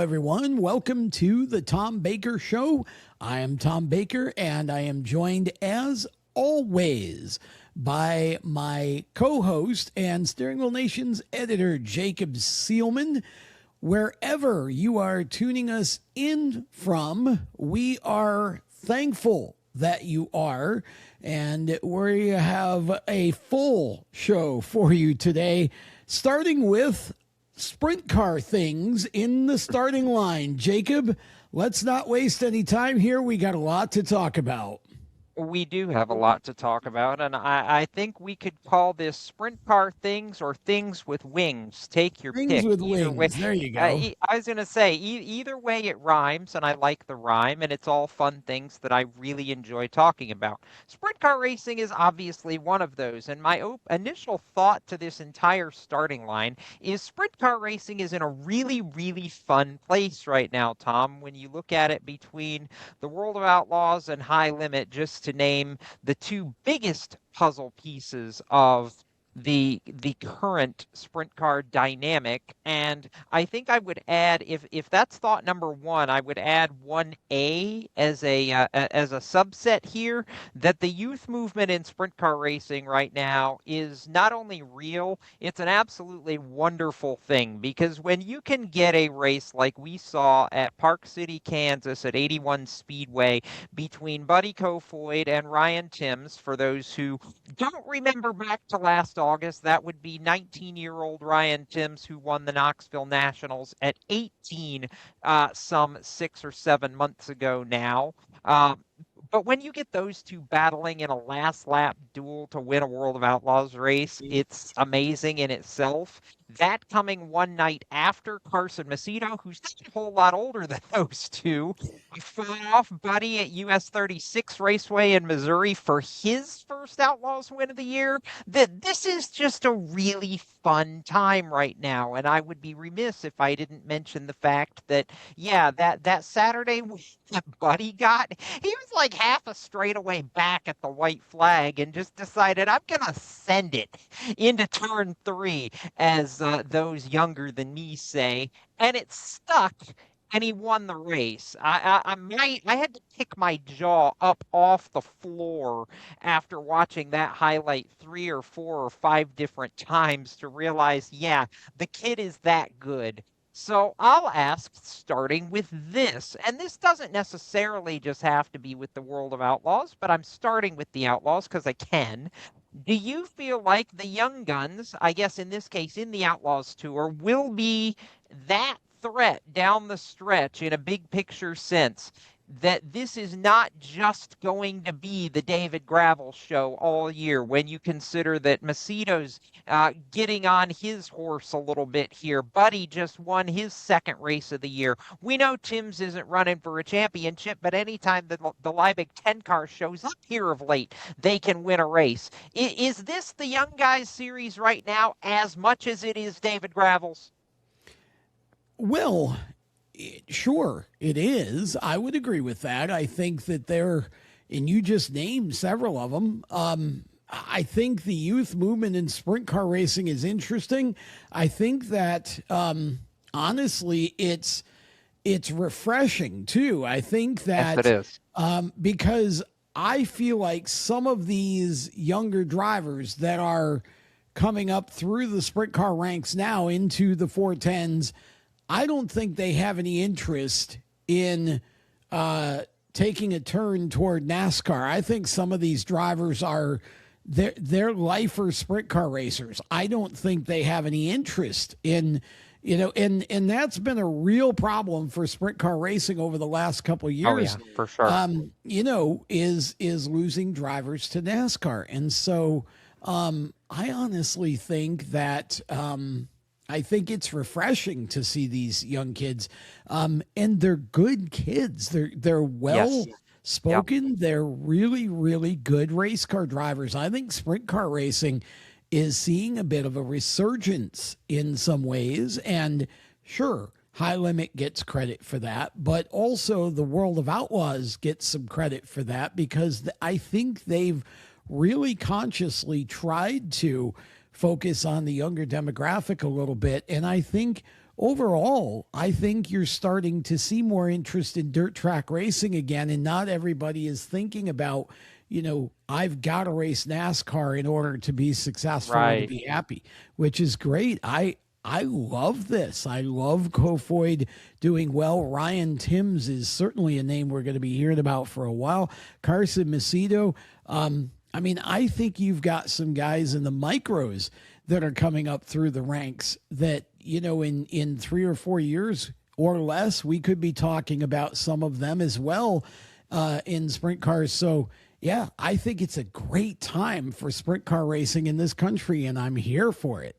everyone. Welcome to the Tom Baker Show. I am Tom Baker, and I am joined, as always, by my co-host and Steering Wheel Nation's editor, Jacob Seelman. Wherever you are tuning us in from, we are thankful that you are, and we have a full show for you today, starting with sprint car things in the starting line. Jacob, let's not waste any time here. We got a lot to talk about. We do have a lot to talk about, and I think we could call this sprint car things or things with wings. Take your Things pick. with Either way, wings. There you go. I was going to say, either way it rhymes, and I like the rhyme, and it's all fun things that I really enjoy talking about. Sprint car racing is obviously one of those, and my initial thought to this entire starting line is sprint car racing is in a really, really fun place right now, Tom, when you look at it between the World of Outlaws and High Limit, just to name the two biggest puzzle pieces of the current sprint car dynamic. And I think I would add, if that's thought number one, I would add 1A as a subset here, that the youth movement in sprint car racing right now is not only real, it's an absolutely wonderful thing, because when you can get a race like we saw at Park City, Kansas at 81 Speedway between Buddy Kofoid and Ryan Timms, for those who don't remember back to last August, that would be 19-year-old Ryan Timms, who won the Knoxville Nationals at 18 some 6 or 7 months ago now. But when you get those two battling in a last lap duel to win a World of Outlaws race, it's amazing in itself. That coming one night after Carson Macedo, who's not a whole lot older than those two, fought off Buddy at US 36 Raceway in Missouri for his first Outlaws win of the year. This is just a really fun time right now, and I would be remiss if I didn't mention the fact that, yeah, that Saturday that Buddy got, he was like half a straightaway back at the white flag and just decided, I'm gonna send it into turn 3, as those younger than me say, and it stuck, and he won the race. I had to pick my jaw up off the floor after watching that highlight 3 or 4 or 5 different times to realize, yeah, the kid is that good. So I'll ask, starting with this, and this doesn't necessarily just have to be with the World of Outlaws, but I'm starting with the Outlaws because I can. Do you feel like the young guns, I guess in this case in the Outlaws Tour, will be that threat down the stretch in a big picture sense, that this is not just going to be the David Gravel show all year, when you consider that Macedo's getting on his horse a little bit here? Buddy just won his second race of the year. We know Timms isn't running for a championship, but anytime the Liebig 10 car shows up here of late, they can win a race. Is this the Young Guys series right now as much as it is David Gravel's? Well, sure, it is. I would agree with that. I think that and you just named several of them. I think the youth movement in sprint car racing is interesting. I think that, honestly, it's refreshing too. I think that Yes, it is. because I feel like some of these younger drivers that are coming up through the sprint car ranks now into the 410s, I don't think they have any interest in taking a turn toward NASCAR. I think some of these drivers they're lifer sprint car racers. I don't think they have any interest in, and that's been a real problem for sprint car racing over the last couple of years. Oh, yeah, for sure. Is losing drivers to NASCAR. And so I honestly think that I think it's refreshing to see these young kids, and they're good kids. They're well spoken. Yep. They're really, really good race car drivers. I think sprint car racing is seeing a bit of a resurgence in some ways, and sure, High Limit gets credit for that, but also the World of Outlaws gets some credit for that, because I think they've really consciously tried to focus on the younger demographic a little bit. And I think overall, I think you're starting to see more interest in dirt track racing again, and not everybody is thinking about, I've got to race NASCAR in order to be successful or to Right. be happy, which is great. I love this. I love Kofoid doing well. Ryan Timms is certainly a name we're going to be hearing about for a while. Carson Macedo. I think you've got some guys in the micros that are coming up through the ranks that, in 3 or 4 years or less, we could be talking about some of them as well in sprint cars. So, yeah, I think it's a great time for sprint car racing in this country, and I'm here for it.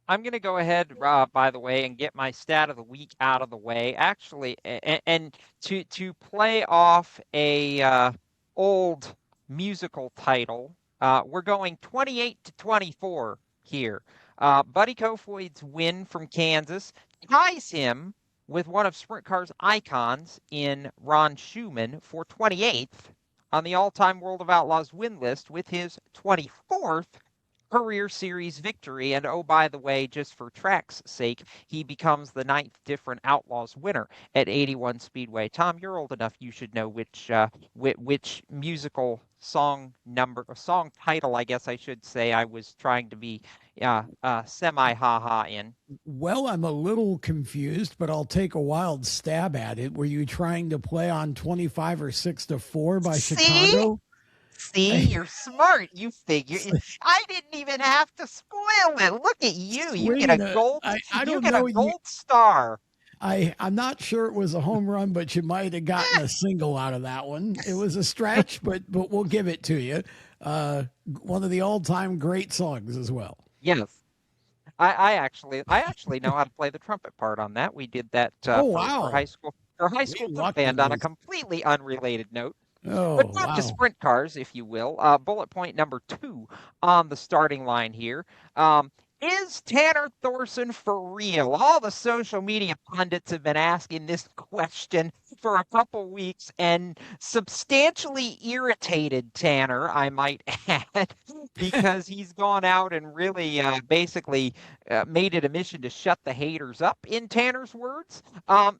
I'm going to go ahead, by the way, and get my stat of the week out of the way. Actually, and to play off a old musical title, we're going 28-24 here. Buddy Kofoid's win from Kansas ties him with one of Sprint Car's icons in Ron Schumann for 28th on the all-time World of Outlaws win list with his 24th career series victory. And oh, by the way, just for track's sake, he becomes the 9th different Outlaws winner at 81 Speedway. Tom, you're old enough, you should know which musical song title, I guess I should say, I was trying to be semi ha-ha in. Well, I'm a little confused, but I'll take a wild stab at it. Were you trying to play on 25 or 6 to 4 by Chicago? See, you're smart. You figure. I didn't even have to spoil it. Look at you. You get a gold. You get a gold star. I'm not sure it was a home run, but you might have gotten a single out of that one. It was a stretch, but we'll give it to you. One of the all-time great songs as well. Yes. I actually know how to play the trumpet part on that. We did that for high school band on a completely unrelated note. But back to sprint cars, if you will. Bullet point number 2 on the starting line here. Is Tanner Thorson for real? All the social media pundits have been asking this question for a couple weeks and substantially irritated Tanner, I might add, because he's gone out and really basically made it a mission to shut the haters up, in Tanner's words.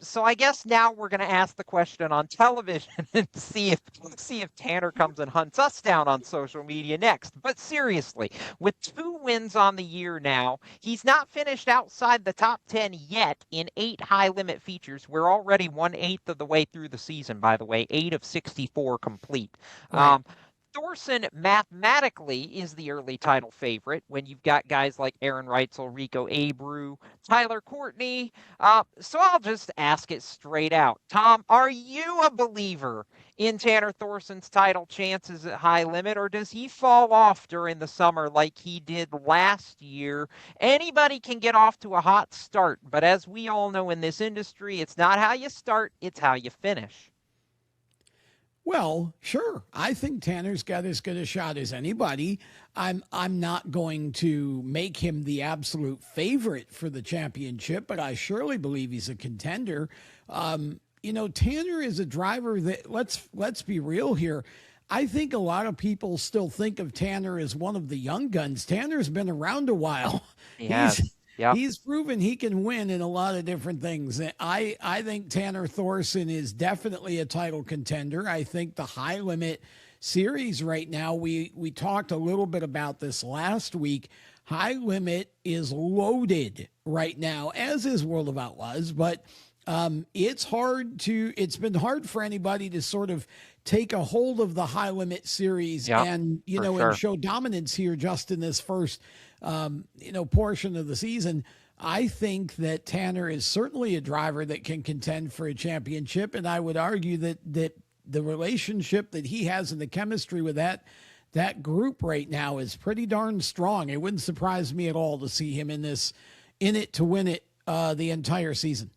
So I guess now we're going to ask the question on television and see if Tanner comes and hunts us down on social media next. But seriously, with 2 wins on the year now, he's not finished outside the top 10 yet in 8 high-limit features. We're already 1/8 of the way through the season, by the way, 8 of 64 complete. Right. Thorson mathematically is the early title favorite when you've got guys like Aaron Reitzel, Rico Abreu, Tyler Courtney. So I'll just ask it straight out. Tom, are you a believer in Tanner Thorson's title chances at high limit, or does he fall off during the summer like he did last year? Anybody can get off to a hot start, but as we all know in this industry, it's not how you start, it's how you finish. Well, sure. I think Tanner's got as good a shot as anybody. I'm not going to make him the absolute favorite for the championship, but I surely believe he's a contender. Tanner is a driver that let's be real here. I think a lot of people still think of Tanner as one of the young guns. Tanner's been around a while. Yes. He's proven he can win in a lot of different things. I think Tanner Thorson is definitely a title contender. I think the high limit series right now, we talked a little bit about this last week. High limit is loaded right now, as is World of Outlaws, but it's been hard for anybody to sort of take a hold of the high limit series and show dominance here just in this first portion of the season. I think that Tanner is certainly a driver that can contend for a championship, and I would argue that the relationship that he has and the chemistry with that group right now is pretty darn strong. It wouldn't surprise me at all to see him in it to win it the entire season.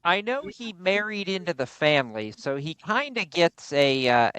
I know he married into the family, so he kind of gets a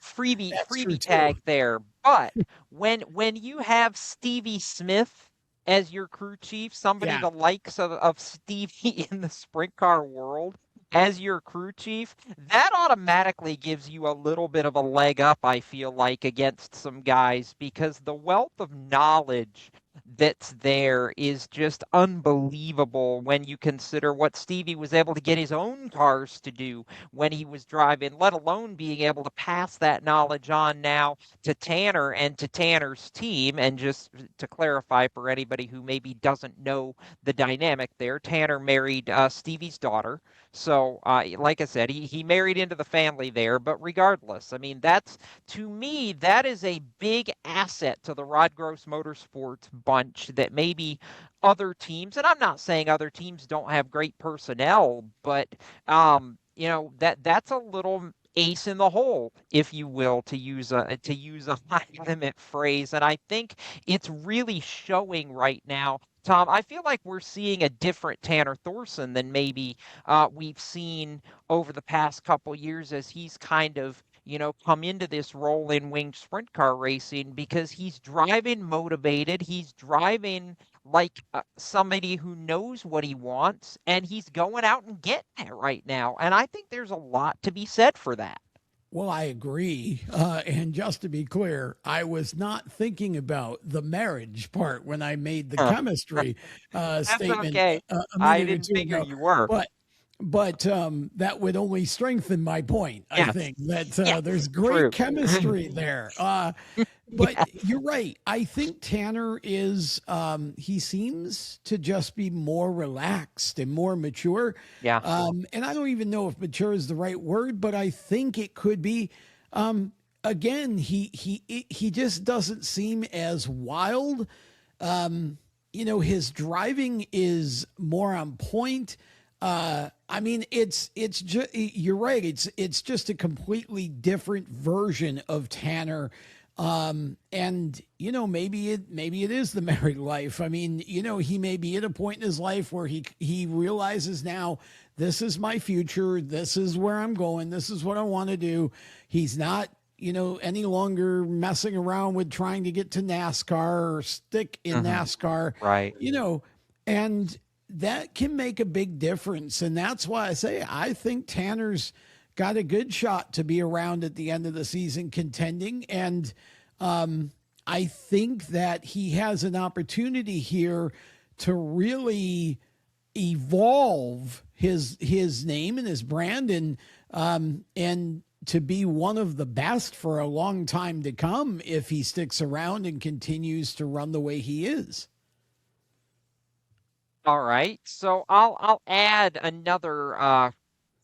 freebie tag there. But when you have Stevie Smith as your crew chief, somebody the likes of Stevie in the sprint car world as your crew chief, that automatically gives you a little bit of a leg up, I feel like, against some guys, because the wealth of knowledge that's there is just unbelievable when you consider what Stevie was able to get his own cars to do when he was driving, let alone being able to pass that knowledge on now to Tanner and to Tanner's team. And just to clarify for anybody who maybe doesn't know the dynamic there, Tanner married Stevie's daughter. So, like I said, he married into the family there. But regardless, I mean, to me, that is a big asset to the Rod Gross Motorsports bunch that maybe other teams, and I'm not saying other teams don't have great personnel, but that's a little ace in the hole, if you will, to use a high limit phrase. And I think it's really showing right now. Tom, I feel like we're seeing a different Tanner Thorson than maybe we've seen over the past couple years as he's kind of come into this role in winged sprint car racing, because he's driving motivated. He's driving like somebody who knows what he wants, and he's going out and getting it right now. And I think there's a lot to be said for that. Well, I agree. And just to be clear, I was not thinking about the marriage part when I made the chemistry statement Okay. a I minute or didn't two figure ago. you were. But that would only strengthen my point. I Yes. think that Yes. there's True. great chemistry there. But Yes. you're right. I think Tanner is, he seems to just be more relaxed and more mature. Yeah. And I don't even know if mature is the right word, but I think it could be. Again, he just doesn't seem as wild. His driving is more on point. I mean, it's just, you're right. It's just a completely different version of Tanner. And maybe it is the married life. I mean, he may be at a point in his life where he realizes now, this is my future. This is where I'm going. This is what I want to do. He's not, any longer messing around with trying to get to NASCAR or stick in NASCAR, Right. And that can make a big difference. And that's why I say, I think Tanner's got a good shot to be around at the end of the season contending. And I think that he has an opportunity here to really evolve his name and his brand, and to be one of the best for a long time to come if he sticks around and continues to run the way he is. All right. So I'll add another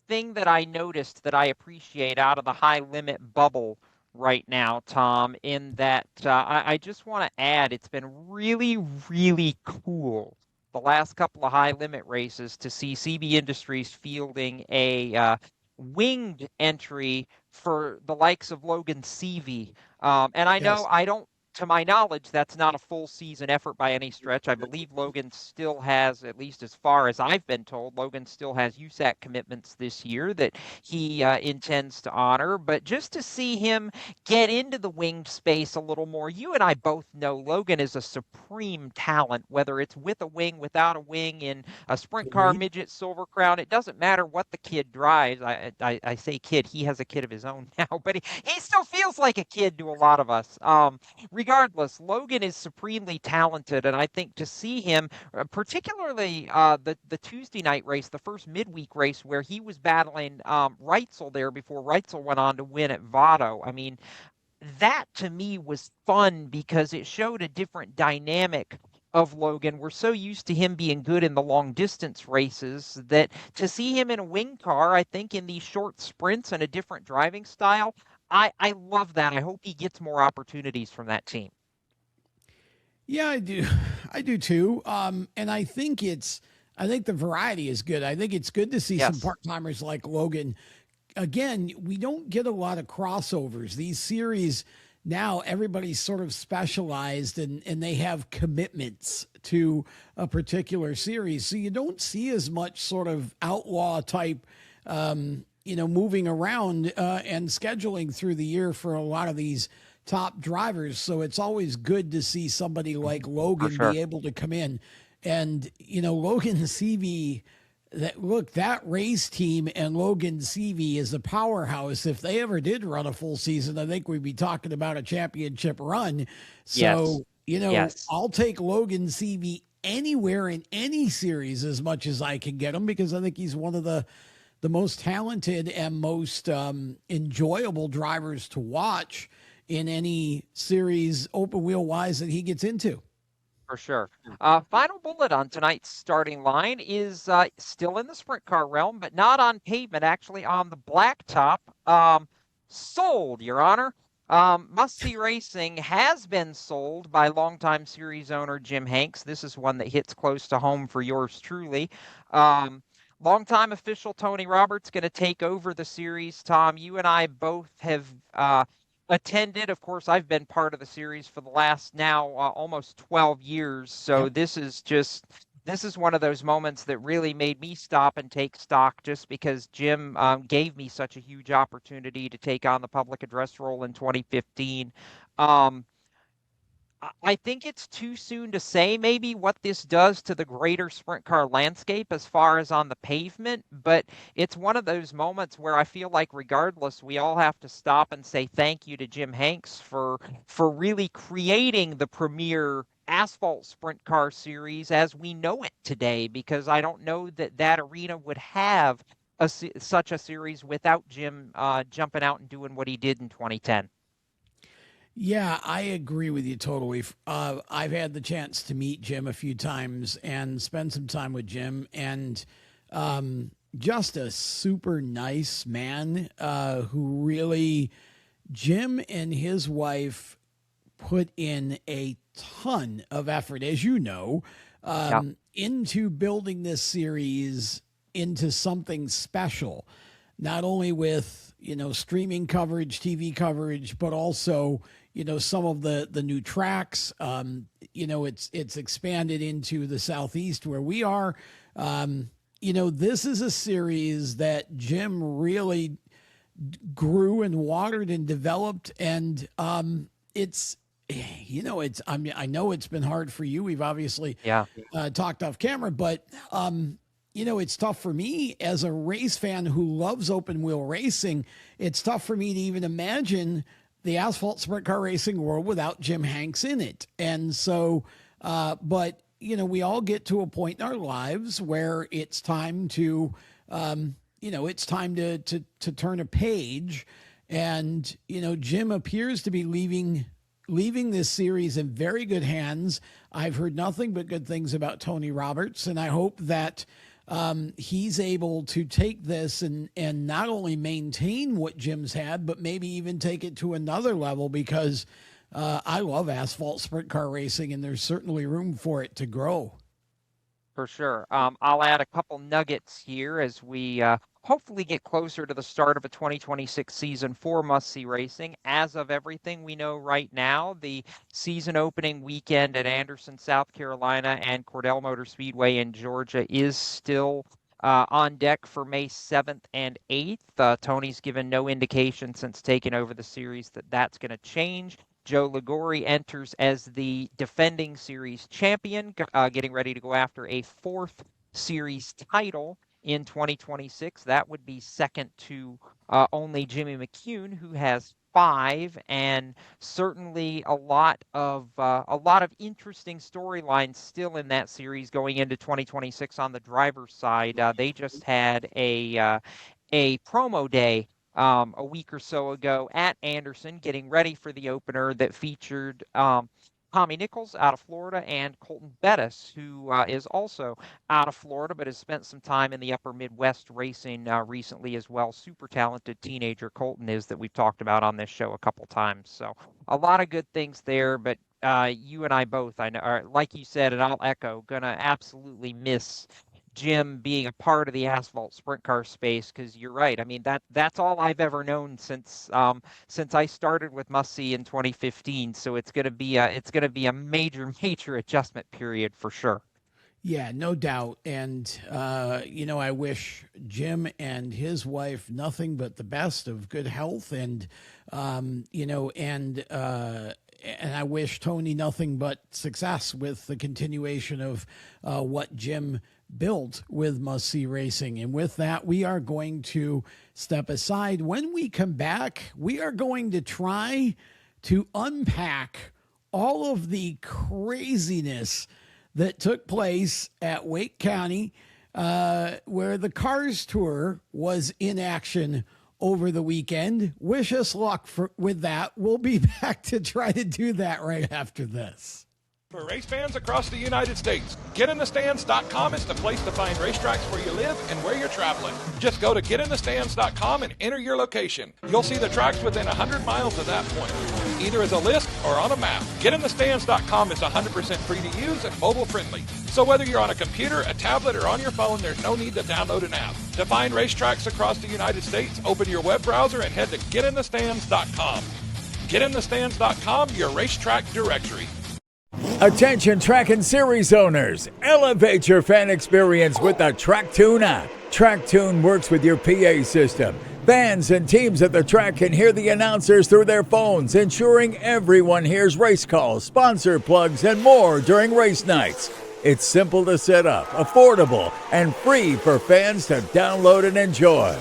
thing that I noticed that I appreciate out of the high limit bubble right now, Tom, in that I just want to add, it's been really, really cool the last couple of high limit races to see CB Industries fielding a winged entry for the likes of Logan Seavey. And I know Yes. I don't, to my knowledge, that's not a full season effort by any stretch. I believe Logan still has, at least as far as I've been told, Logan still has USAC commitments this year that he intends to honor. But just to see him get into the winged space a little more, you and I both know Logan is a supreme talent, whether it's with a wing, without a wing, in a sprint car, Agreed. midget, silver crown. It doesn't matter what the kid drives. I say kid, he has a kid of his own now, but he still feels like a kid to a lot of us. Regardless, Logan is supremely talented, and I think to see him, particularly the Tuesday night race, the first midweek race where he was battling Reitzel there before Reitzel went on to win at Votto. I mean, that to me was fun because it showed a different dynamic of Logan. We're so used to him being good in the long distance races that to see him in a wing car, I think in these short sprints and a different driving style, I love that. I hope he gets more opportunities from that team. Yeah, I do. I do too. And I think the variety is good. I think it's good to see some Yes. part-timers like Logan. Again, we don't get a lot of crossovers. These series now, everybody's sort of specialized and they have commitments to a particular series. So you don't see as much sort of outlaw type, moving around and scheduling through the year for a lot of these top drivers. So it's always good to see somebody like Logan sure. be able to come in. And, Logan CV, that race team and Logan CV is a powerhouse. If they ever did run a full season, I think we'd be talking about a championship run. So, Yes, I'll take Logan Seavey anywhere in any series as much as I can get him, because I think he's one of the most talented and most enjoyable drivers to watch in any series open wheel wise that he gets into. for sure. Final bullet on tonight's starting line is still in the sprint car realm, but not on pavement, actually on the blacktop. Sold, Your Honor. Must See Racing has been sold by longtime series owner Jim Hanks. This is one that hits close to home for yours truly. Longtime official Tony Roberts going to take over the series. Tom, you and I both have attended. Of course, I've been part of the series for the last now almost 12 years. So Yep. this is one of those moments that really made me stop and take stock, just because Jim gave me such a huge opportunity to take on the public address role in 2015. Um, I think it's too soon to say maybe what this does to the greater sprint car landscape as far as on the pavement, but it's one of those moments where I feel like regardless, we all have to stop and say thank you to Jim Hanks for really creating the premier asphalt sprint car series as we know it today, because I don't know that that arena would have such a series without Jim jumping out and doing what he did in 2010. Yeah, I agree with you totally. I've had the chance to meet Jim a few times and spend some time with Jim, and just a super nice man who really, Jim and his wife put in a ton of effort, as you know, Yeah, into building this series into something special, not only with, streaming coverage, TV coverage, but also, some of the new tracks. It's expanded into the Southeast where we are. This is a series that Jim really grew and watered and developed, and it's I know it's been hard for you. We've obviously yeah, talked off camera, but it's tough for me as a race fan who loves open wheel racing. It's tough for me to even imagine the asphalt sprint car racing world without Jim Hanks in it. And so, but we all get to a point in our lives where it's time to, it's time to turn a page. And, Jim appears to be leaving this series in very good hands. I've heard nothing but good things about Tony Roberts, and I hope that he's able to take this and not only maintain what Jim's had, but maybe even take it to another level, because I love asphalt sprint car racing, and there's certainly room for it to grow. for sure. I'll add a couple nuggets here as we hopefully get closer to the start of a 2026 season for Must See Racing. As of everything we know right now, the season opening weekend at Anderson, South Carolina, and Cordell Motor Speedway in Georgia is still on deck for May 7th and 8th. Tony's given no indication since taking over the series that that's going to change. Joe Ligori enters as the defending series champion, getting ready to go after a fourth series title in 2026. That would be second to only Jimmy McCune, who has 5, and certainly a lot of interesting storylines still in that series going into 2026 on the driver's side. They just had a promo day a week or so ago at Anderson, getting ready for the opener that featured Tommy Nichols out of Florida and Colton Bettis, who is also out of Florida but has spent some time in the upper Midwest racing recently as well. Super talented teenager Colton is, that we've talked about on this show a couple times. So a lot of good things there, but you and I both, I know, are, like you said, and I'll echo, gonna absolutely miss Jim being a part of the asphalt sprint car space, because you're right. I mean, that's all I've ever known since I started with Must See in 2015. So it's gonna be a major major adjustment period for sure. Yeah, no doubt. And, I wish Jim and his wife nothing but the best of good health. And, and I wish Tony nothing but success with the continuation of what Jim built with Must See Racing. And with that, we are going to step aside. When we come back, we are going to try to unpack all of the craziness that took place at Wake County, where the Cars Tour was in action over the weekend. Wish us luck with that. We'll be back to try to do that right after this. For race fans across the United States, GetInTheStands.com is the place to find racetracks where you live and where you're traveling. Just go to GetInTheStands.com and enter your location. You'll see the tracks within 100 miles of that point, either as a list or on a map. GetInTheStands.com is 100% free to use and mobile friendly. So whether you're on a computer, a tablet, or on your phone, there's no need to download an app. To find racetracks across the United States, open your web browser and head to GetInTheStands.com. GetInTheStands.com, your racetrack directory. Attention track and series owners, elevate your fan experience with the TrackTune app. TrackTune works with your PA system. Fans and teams at the track can hear the announcers through their phones, ensuring everyone hears race calls, sponsor plugs, and more during race nights. It's simple to set up, affordable, and free for fans to download and enjoy.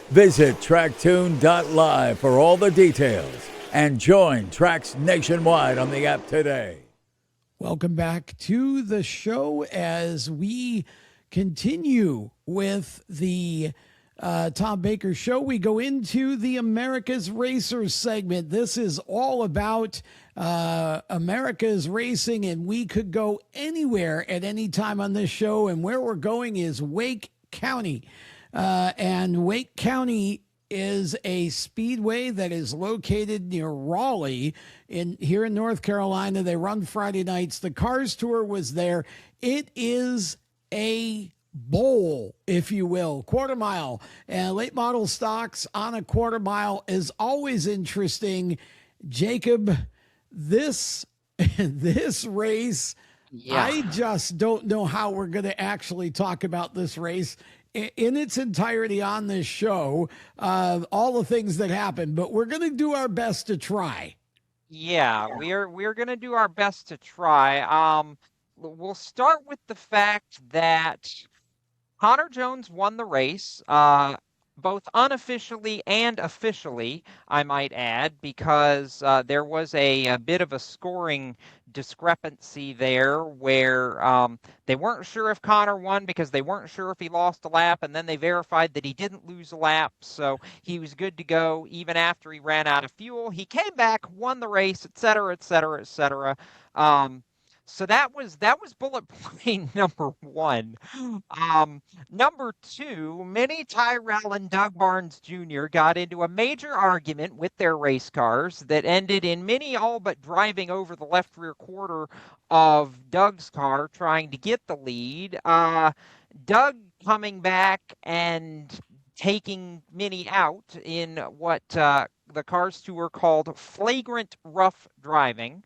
Visit tracktune.live for all the details and join tracks nationwide on the app today. Welcome back to the show as we continue with the Tom Baker Show. We go into the America's Racers segment. This is all about America's racing, and we could go anywhere at any time on this show, and where we're going is Wake County. And Wake County is a speedway that is located near Raleigh here in North Carolina. They run Friday nights. The Cars Tour was there. It is a bowl, if you will, quarter mile, and late model stocks on a quarter mile is always interesting. Jacob, this race, Yeah. I just don't know how we're going to actually talk about this race in its entirety on this show, all the things that happened, but we're going to do our best to try. Yeah, we're going to do our best to try. We'll start with the fact that Connor Jones won the race, both unofficially and officially, I might add, because there was a bit of a scoring discrepancy there where they weren't sure if Connor won because they weren't sure if he lost a lap, and then they verified that he didn't lose a lap, so he was good to go even after he ran out of fuel. He came back, won the race, etc., etc., etc. So that was bullet point number one. Number two, Minnie Tyrell and Doug Barnes Jr. got into a major argument with their race cars that ended in Minnie all but driving over the left rear quarter of Doug's car trying to get the lead. Doug coming back and taking Minnie out in what the Cars Tour called flagrant rough driving,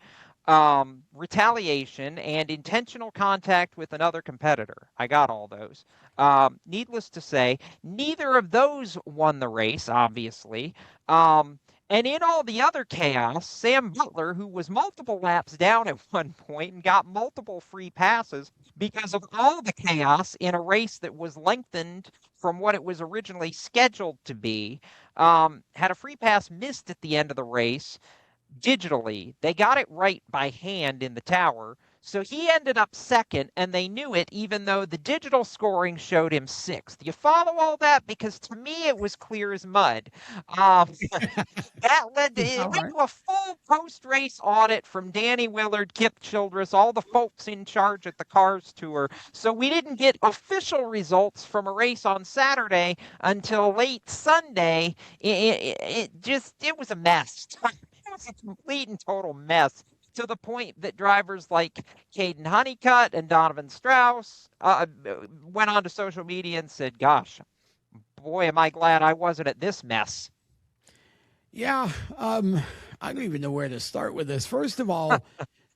retaliation, and intentional contact with another competitor. I got all those. Needless to say, neither of those won the race, obviously. And in all the other chaos, Sam Butler, who was multiple laps down at one point and got multiple free passes because of all the chaos in a race that was lengthened from what it was originally scheduled to be, had a free pass missed at the end of the race. Digitally, they got it right by hand in the tower, so he ended up second, and they knew it even though the digital scoring showed him sixth. You follow all that? Because to me it was clear as mud. That led to, it went to a full post-race audit from Danny Willard, Kip Childress, all the folks in charge at the Cars Tour, so we didn't get official results from a race on Saturday until late Sunday. It was a mess. A complete and total mess, to the point that drivers like Caden Honeycutt and Donovan Strauss went onto social media and said, gosh, boy, am I glad I wasn't at this mess. Yeah, I don't even know where to start with this. First of all,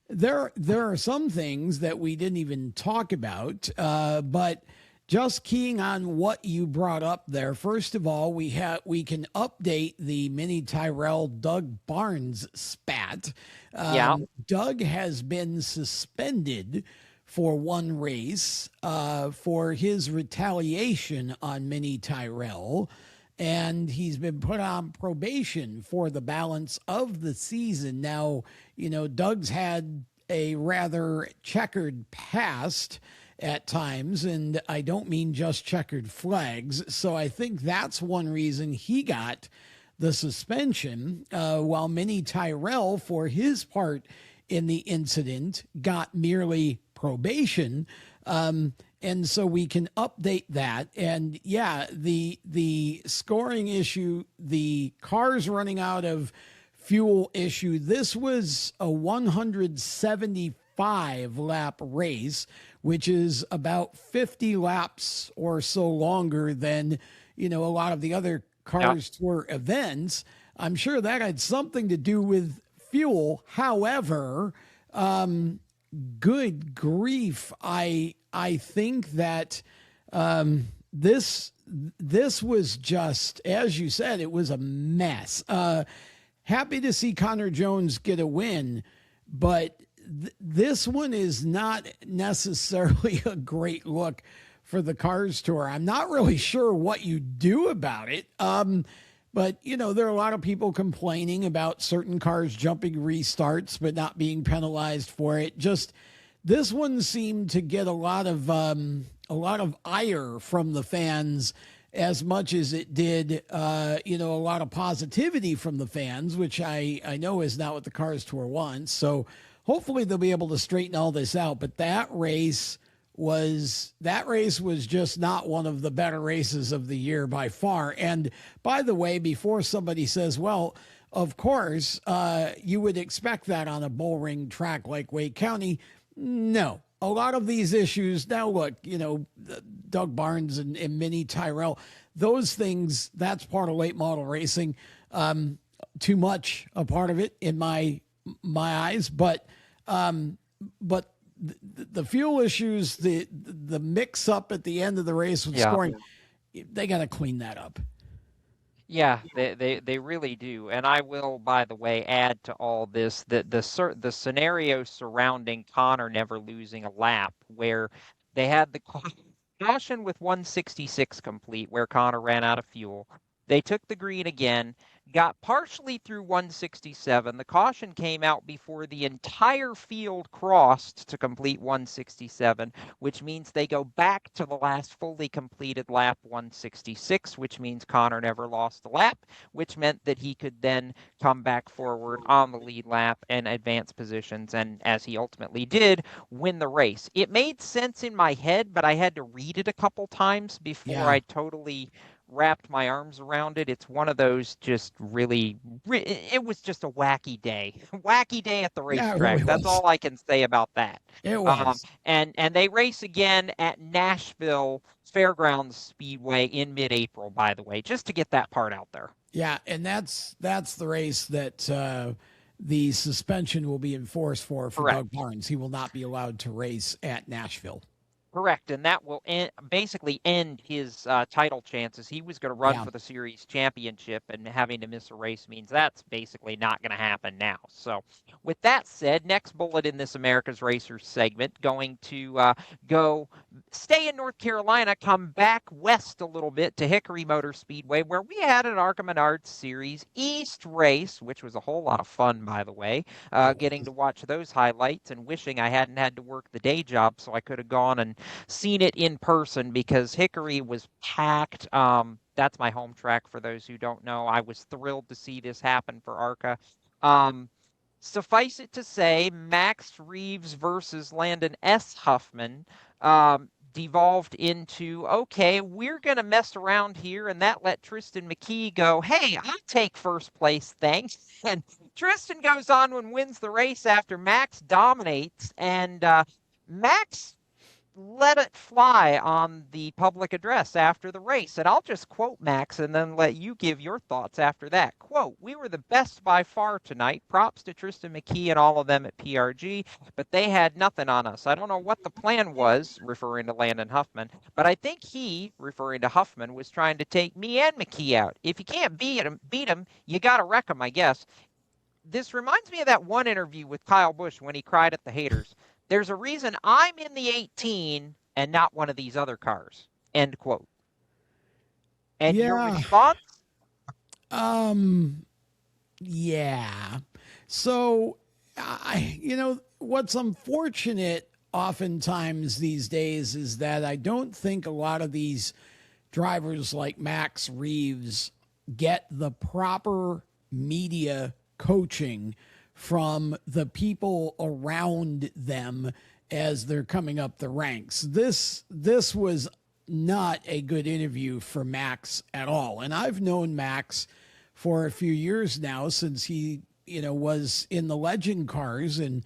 there are some things that we didn't even talk about, but just keying on what you brought up there. First of all, we can update the Minnie Tyrell Doug Barnes spat. Doug has been suspended for one race for his retaliation on Minnie Tyrell. and he's been put on probation for the balance of the season. Now, Doug's had a rather checkered past at times, and I don't mean just checkered flags. So I think that's one reason he got the suspension, while Minnie Tyrell, for his part in the incident, got merely probation. And so we can update that. And yeah, the scoring issue, the cars running out of fuel issue, this was a 175 lap race, which is about 50 laps or so longer than, a lot of the other Cars Tour events. I'm sure that had something to do with fuel. However, good grief, I think that this was just, as you said, it was a mess. Happy to see Connor Jones get a win, but this one is not necessarily a great look for the Cars Tour. I'm not really sure what you do about it. But, there are a lot of people complaining about certain cars jumping restarts, but not being penalized for it. Just this one seemed to get a lot of ire from the fans, as much as it did, a lot of positivity from the fans, which I know is not what the Cars Tour wants. So hopefully they'll be able to straighten all this out. But that race was just not one of the better races of the year by far. And by the way, before somebody says, well, of course, you would expect that on a bull ring track like Wake County. No, a lot of these issues now, look, Doug Barnes and Minnie Tyrell, those things, that's part of late model racing. Too much a part of it in my eyes, but the fuel issues, the mix up at the end of the race with scoring, they got to clean that up. Yeah, they really do. And I will, by the way, add to all this that the scenario surrounding Connor never losing a lap, where they had the caution with 166 complete, where Connor ran out of fuel. They took the green again, got partially through 167. The caution came out before the entire field crossed to complete 167, which means they go back to the last fully completed lap, 166, which means Connor never lost a lap, which meant that he could then come back forward on the lead lap and advance positions, and as he ultimately did, win the race. It made sense in my head, but I had to read it a couple times before I totally wrapped my arms around it. It's one of those just really, it was just a wacky day. Wacky day at the racetrack. Yeah, really That's all I can say about that. It was. And they race again at Nashville Fairgrounds Speedway in mid-April, by the way, just to get that part out there. Yeah, and that's the race that the suspension will be enforced for Doug Barnes. He will not be allowed to race at Nashville. Correct, and that will basically end his title chances. He was going to run for the series championship, and having to miss a race means that's basically not going to happen now. So with that said, next bullet in this America's Racers segment, going to stay in North Carolina, come back west a little bit to Hickory Motor Speedway, where we had an ARCA Menards Series East race, which was a whole lot of fun, by the way, getting to watch those highlights and wishing I hadn't had to work the day job so I could have gone and seen it in person, because Hickory was packed. That's my home track for those who don't know. I was thrilled to see this happen for ARCA. Suffice it to say, Max Reeves versus Landon S. Huffman devolved into, okay, we're going to mess around here, and that let Tristan McKee go, hey, I'll take first place, thanks. And Tristan goes on and wins the race after Max dominates, and Max let it fly on the public address after the race. And I'll just quote Max and then let you give your thoughts after that. Quote, "We were the best by far tonight. Props to Tristan McKee and all of them at PRG, but they had nothing on us. I don't know what the plan was," referring to Landon Huffman, "but I think he," referring to Huffman, "was trying to take me and McKee out. If you can't beat him, you got to wreck him, I guess." This reminds me of that one interview with Kyle Busch when he cried at the haters. "There's a reason I'm in the 18 and not one of these other cars." End quote. And your response? Yeah. So, what's unfortunate oftentimes these days is that I don't think a lot of these drivers like Max Reeves get the proper media coaching from the people around them as they're coming up the ranks. This was not a good interview for Max at all. And I've known Max for a few years now, since he, was in the legend cars. And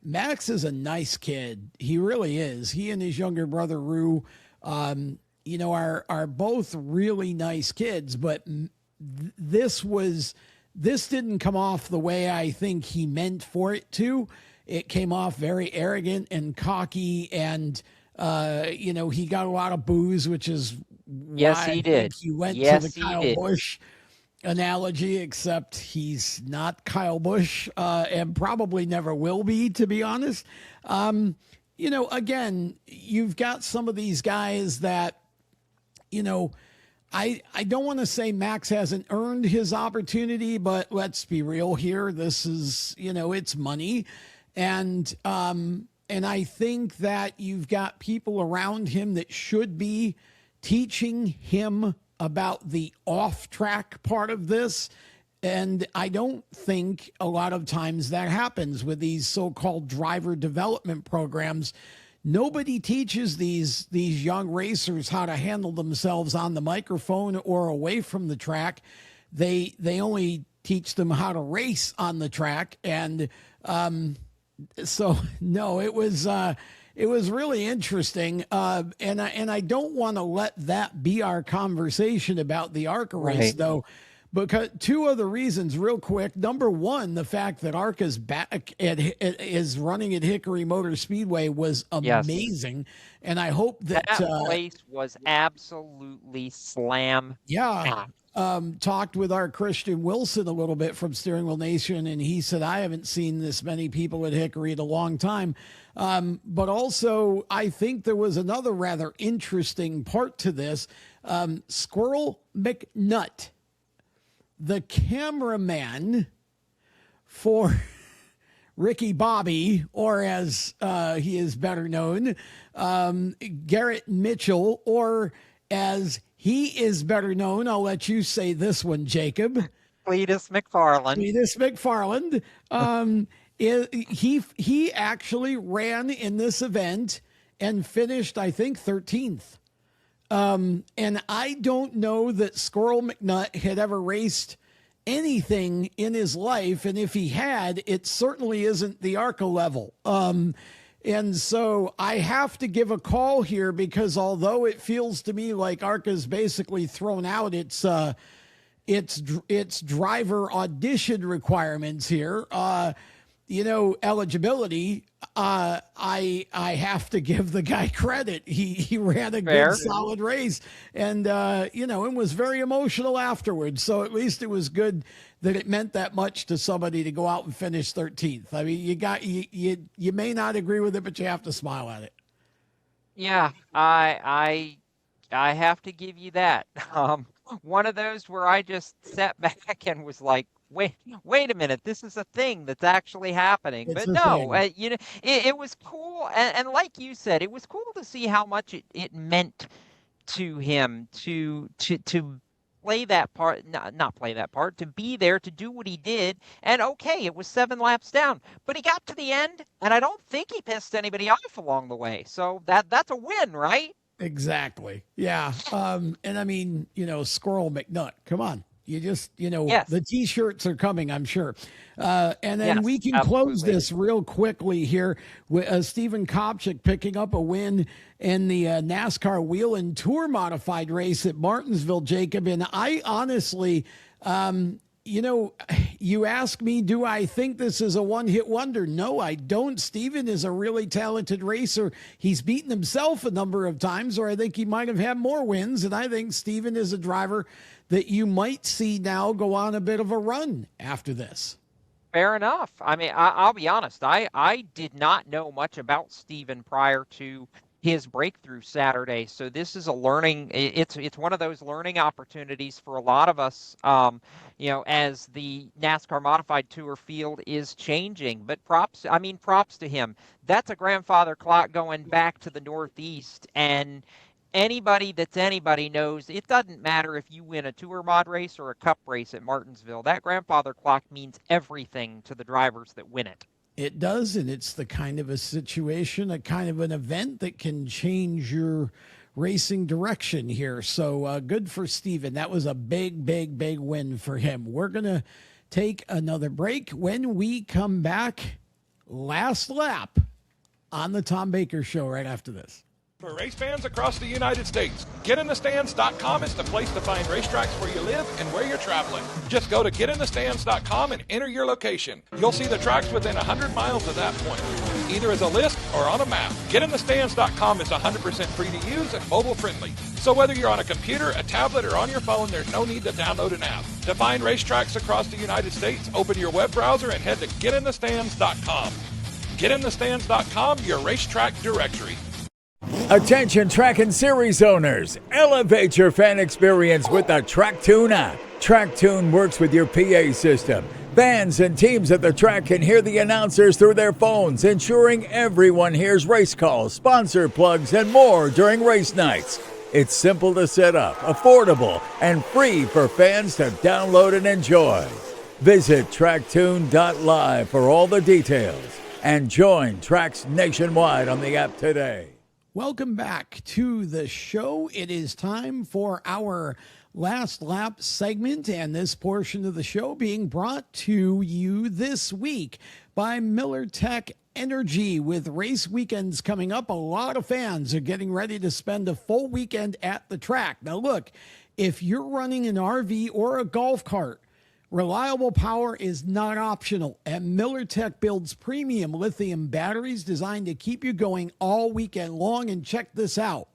Max is a nice kid. He really is. He and his younger brother, Rue, are both really nice kids, but this didn't come off the way I think he meant for it to. It came off very arrogant and cocky, and he got a lot of boos, which is Yes, why he did. he went Yes, to the he Kyle did. Busch analogy, except he's not Kyle Busch, and probably never will be, to be honest. Again, you've got some of these guys that, I don't want to say Max hasn't earned his opportunity, but let's be real here. This is, it's money. And I think that you've got people around him that should be teaching him about the off-track part of this. And I don't think a lot of times that happens with these so-called driver development programs. Nobody teaches these young racers how to handle themselves on the microphone or away from the track. They only teach them how to race on the track. And so no, it was really interesting. And I don't want to let that be our conversation about the ARCA race, though. Because two other reasons real quick. Number one, the fact that ARCA's back is running at Hickory Motor Speedway was amazing. And I hope that place was absolutely slam. Yeah. Talked with our Christian Wilson a little bit from Steering Wheel Nation, and he said, I haven't seen this many people at Hickory in a long time. But also, I think there was another rather interesting part to this. Squirrel McNutt, the cameraman for Ricky Bobby, or as he is better known, Garrett Mitchell, or as he is better known, I'll let you say this one, Jacob. Cletus McFarland. He actually ran in this event and finished, I think, 13th. And I don't know that Squirrel McNutt had ever raced anything in his life. And if he had, it certainly isn't the ARCA level. And so I have to give a call here, because although it feels to me like ARCA's basically thrown out its driver audition requirements here, eligibility, I have to give the guy credit. He ran a good, solid race, and and was very emotional afterwards. So at least it was good that it meant that much to somebody to go out and finish 13th. I mean, you may not agree with it, but you have to smile at it. Yeah, I have to give you that. One of those where I just sat back and was like, wait a minute, this is a thing that's actually happening. It's but no, it was cool. And like you said, it was cool to see how much it meant to him to play that part, not play that part, to be there, to do what he did. And okay, it was 7 laps down, but he got to the end, and I don't think he pissed anybody off along the way. So that's a win, right? Exactly. Yeah. And I mean, Squirrel McNutt, come on. You just, the T-shirts are coming, I'm sure. And then we can close this real quickly here with Steven Kopchik picking up a win in the NASCAR Wheel and Tour modified race at Martinsville, Jacob. And I honestly, you ask me, do I think this is a one-hit wonder? No, I don't. Steven is a really talented racer. He's beaten himself a number of times, or I think he might have had more wins. And I think Steven is a driver that you might see now go on a bit of a run after this. Fair enough. I mean, I'll be honest. I did not know much about Steven prior to his breakthrough Saturday. So this is a learning. It's one of those learning opportunities for a lot of us. As the NASCAR Modified Tour field is changing. But props to him. That's a grandfather clock going back to the Northeast, and anybody knows it doesn't matter if you win a Tour Mod race or a Cup race at Martinsville. That grandfather clock means everything to the drivers that win it. It does, and it's the kind of a situation, a kind of an event that can change your racing direction here. So good for Steven. That was a big win for him. We're going to take another break. When we come back, last lap on the Tom Baker Show right after this. For race fans across the United States, GetInTheStands.com is the place to find racetracks where you live and where you're traveling. Just go to GetInTheStands.com and enter your location. You'll see the tracks within 100 miles of that point, either as a list or on a map. GetInTheStands.com is 100% free to use and mobile friendly. So whether you're on a computer, a tablet, or on your phone, there's no need to download an app. To find racetracks across the United States, open your web browser and head to GetInTheStands.com. GetInTheStands.com, your racetrack directory. Attention track and series owners, elevate your fan experience with the TrackTune app. TrackTune works with your PA system. Fans and teams at the track can hear the announcers through their phones, ensuring everyone hears race calls, sponsor plugs, and more during race nights. It's simple to set up, affordable, and free for fans to download and enjoy. Visit tracktune.live for all the details and join tracks nationwide on the app today. Welcome back to the show. It is time for our last lap segment, and this portion of the show being brought to you this week by Miller Tech Energy. With race weekends coming up, a lot of fans are getting ready to spend a full weekend at the track. Now look, if you're running an RV or a golf cart, reliable power is not optional, and Miller Tech builds premium lithium batteries designed to keep you going all weekend long. And check this out.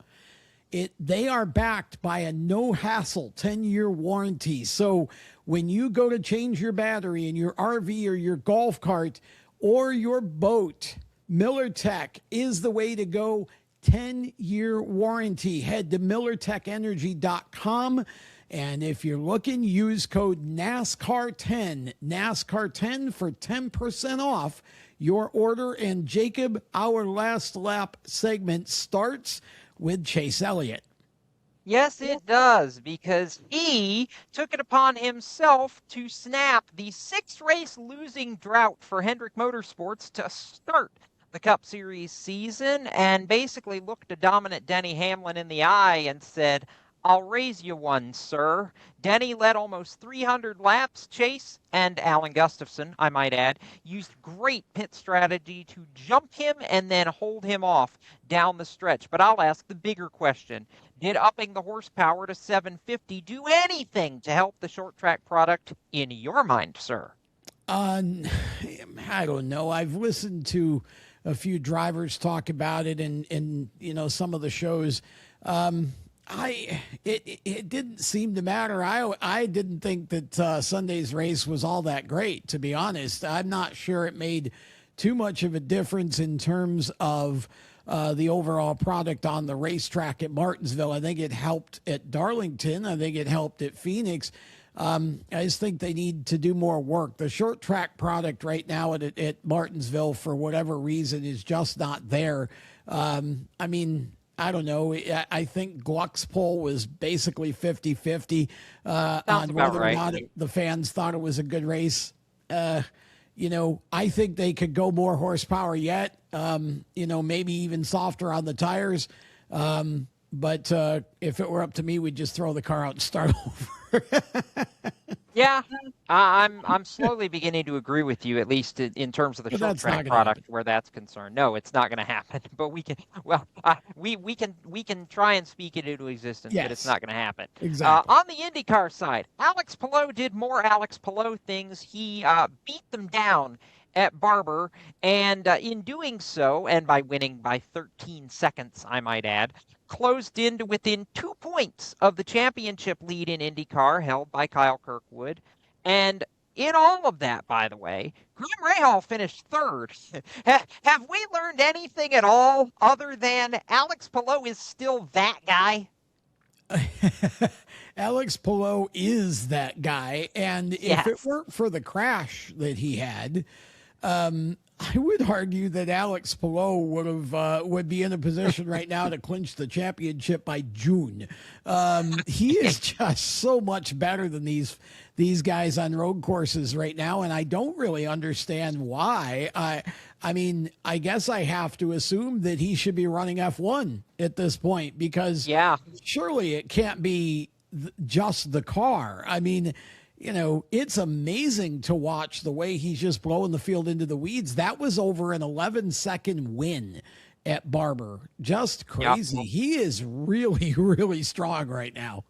They are backed by a no-hassle 10-year warranty. So when you go to change your battery in your RV or your golf cart or your boat, Miller Tech is the way to go. 10-year warranty. Head to MillerTechEnergy.com. And if you're looking, use code NASCAR10, NASCAR10 for 10% off your order. And Jacob, our last lap segment starts with Chase Elliott. Yes, it does, because he took it upon himself to snap the 6-race losing drought for Hendrick Motorsports to start the Cup Series season, and basically looked a dominant Denny Hamlin in the eye and said, "I'll raise you one, sir." Denny led almost 300 laps. Chase and Alan Gustafson, I might add, used great pit strategy to jump him and then hold him off down the stretch. But I'll ask the bigger question. Did upping the horsepower to 750 do anything to help the short track product in your mind, sir? I don't know. I've listened to a few drivers talk about it and some of the shows. It didn't seem to matter. I didn't think that Sunday's race was all that great, to be honest. I'm not sure it made too much of a difference in terms of the overall product on the racetrack at Martinsville. I think it helped at Darlington. I think it helped at Phoenix. I just think they need to do more work. The short track product right now at Martinsville, for whatever reason, is just not there. I don't know. I think Gluck's poll was basically 50-50 on whether or not the fans thought it was a good race. I think they could go more horsepower yet, maybe even softer on the tires. But if it were up to me, we'd just throw the car out and start over. Yeah, I'm slowly beginning to agree with you, at least in terms of the short track product where that's concerned. No, it's not going to happen. But we can try and speak it into existence, yes, but it's not going to happen. Exactly. On the IndyCar side, Alex Palou did more Alex Palou things. He beat them down at Barber, and in doing so, and by winning by 13 seconds, I might add, closed in to within 2 points of the championship lead in IndyCar held by Kyle Kirkwood. And in all of that, by the way, Graham Rahal finished third. Have we learned anything at all other than Alex Palou is still that guy? Alex Palou is that guy. And if it weren't for the crash that he had, I would argue that Alex Palou would be in a position right now to clinch the championship by June. He is just so much better than these guys on road courses right now, and I don't really understand why. I mean, I guess I have to assume that he should be running F1 at this point, because surely it can't be just the car. I mean, you know, it's amazing to watch the way he's just blowing the field into the weeds. That was over an 11-second win at Barber. Just crazy. Yep. He is really, really strong right now.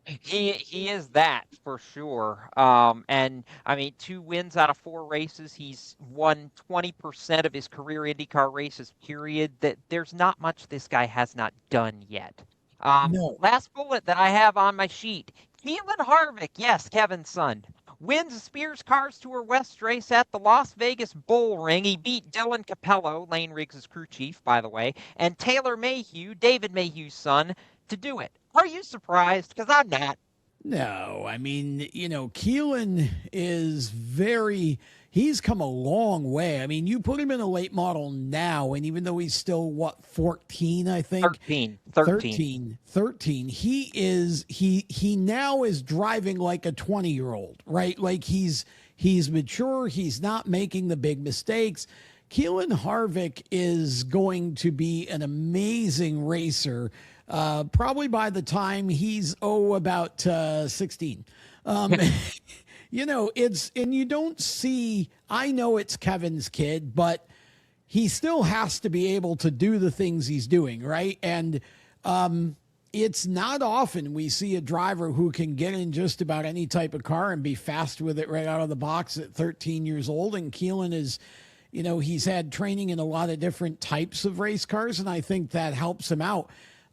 He is that for sure. And I mean, 2 wins out of 4 races. He's won 20% of his career IndyCar races, period. That there's not much this guy has not done yet. No. Last bullet that I have on my sheet. Keelan Harvick, yes, Kevin's son, wins the Spears Cars Tour West race at the Las Vegas Bull Ring. He beat Dylan Capello, Lane Riggs' crew chief, by the way, and Taylor Mayhew, David Mayhew's son, to do it. Are you surprised? Because I'm not. No, I mean, you know, Keelan is he's come a long way. I mean, you put him in a late model now, and even though he's still, 14, I think? 13. He now is driving like a 20-year-old, right? Like he's mature. He's not making the big mistakes. Keelan Harvick is going to be an amazing racer, probably by the time he's, about 16. You know, and you don't see, I know it's Kevin's kid, but he still has to be able to do the things he's doing, right? And it's not often we see a driver who can get in just about any type of car and be fast with it right out of the box at 13 years old. And Keelan is, you know, he's had training in a lot of different types of race cars, and I think that helps him out.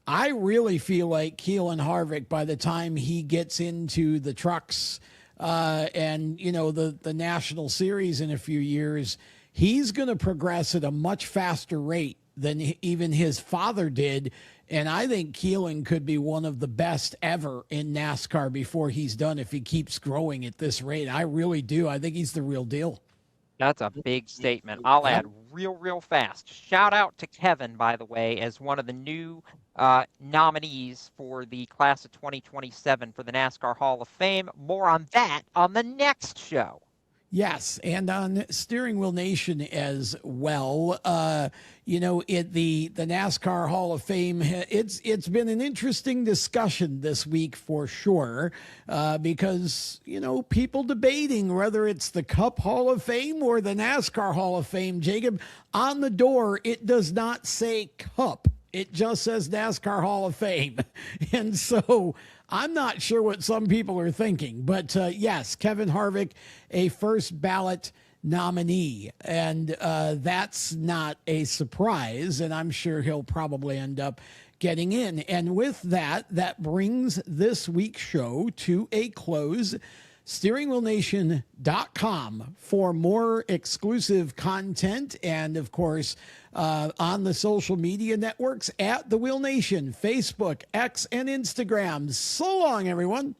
I really feel like Keelan Harvick, by the time he gets into the trucks and, you know, the National Series in a few years, he's going to progress at a much faster rate than even his father did. And I think Keelan could be one of the best ever in NASCAR before he's done, if he keeps growing at this rate. I really do. I think he's the real deal. That's a big statement. I'll add real fast. Shout out to Kevin, by the way, as one of the new nominees for the class of 2027 for the NASCAR Hall of Fame. More on that on the next show. Yes, and on Steering Wheel Nation as well. You know, the NASCAR Hall of Fame, it's been an interesting discussion this week for sure, because, you know, people debating whether it's the Cup Hall of Fame or the NASCAR Hall of Fame. Jacob, on the door, it does not say Cup. It just says NASCAR Hall of Fame. And so I'm not sure what some people are thinking, but yes, Kevin Harvick, a first ballot nominee, and that's not a surprise, and I'm sure he'll probably end up getting in. And with that, that brings this week's show to a close. SteeringWheelNation.com for more exclusive content, and of course on the social media networks at The Wheel Nation, Facebook, X, and Instagram. So long, everyone.